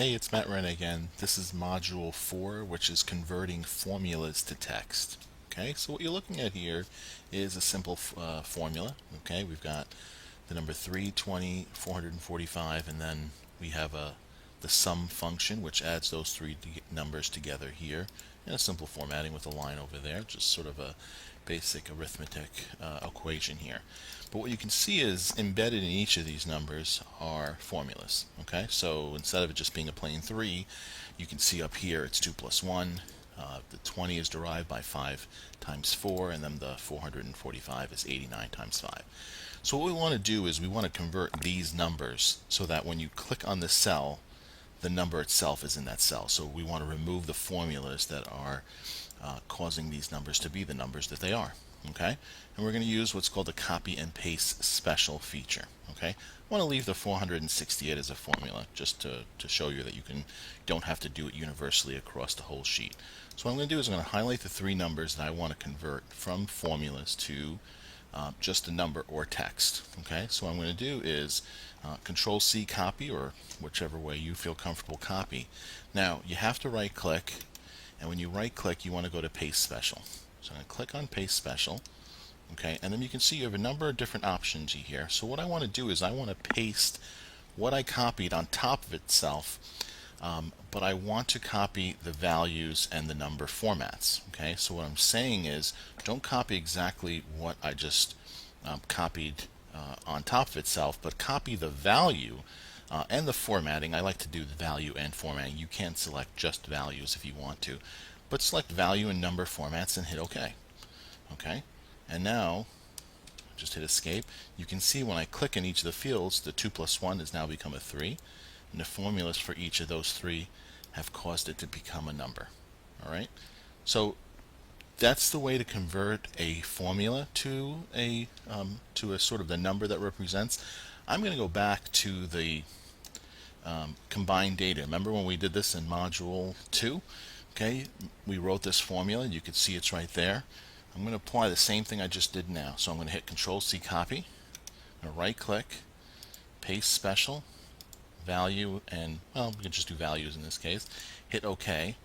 Hey, it's Matt Wren again. This is Module 4, which is converting formulas to text. Okay, so what you're looking at here is a simple formula. Okay, we've got the number 320, 445, and then we have the sum function, which adds those three numbers together here in a simple formatting with a line over there, just sort of a basic arithmetic equation here. But what you can see is embedded in each of these numbers are formulas. Okay, so instead of it just being a plain 3, you can see up here it's 2 plus 1. The 20 is derived by 5 times 4, and then the 445 is 89 times 5. So what we want to do is we want to convert these numbers so that when you click on the cell, the number itself is in that cell. So we want to remove the formulas that are causing these numbers to be the numbers that they are. Okay, and we're going to use what's called the copy and paste special feature. Okay, I want to leave the 468 as a formula just to show you that you don't have to do it universally across the whole sheet. So what I'm going to do is I'm going to highlight the three numbers that I want to convert from formulas to just a number or text. Okay, so what I'm going to do is Control C copy, or whichever way you feel comfortable, copy. Now you have to right click, and when you right click you want to go to paste special. So I'm going to click on paste special. Okay, and then you can see you have a number of different options here. So what I want to do is I want to paste what I copied on top of itself, but I want to copy the values and the number formats. Okay, so what I'm saying is don't copy exactly what I just copied on top of itself, but copy the value and the formatting. I like to do the value and formatting. You can select just values if you want to, but select value and number formats and hit OK. Okay, and now just hit escape. You can see when I click in each of the fields, the 2 plus 1 has now become a 3, and the formulas for each of those three have caused it to become a number. Alright, so that's the way to convert a formula to a sort of the number that represents. I'm going to go back to the combined data. Remember when we did this in Module 2? Okay, we wrote this formula. You can see it's right there. I'm going to apply the same thing I just did now. So I'm going to hit Control C copy. I'm going to right click, paste special, value, and well, we can just do values in this case. Hit OK,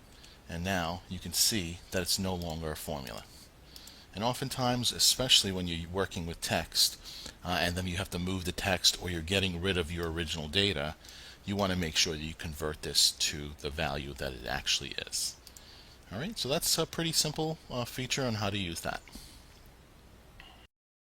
and now you can see that it's no longer a formula. And oftentimes, especially when you're working with text, and then you have to move the text or you're getting rid of your original data, you want to make sure that you convert this to the value that it actually is. Alright, so that's a pretty simple feature on how to use that.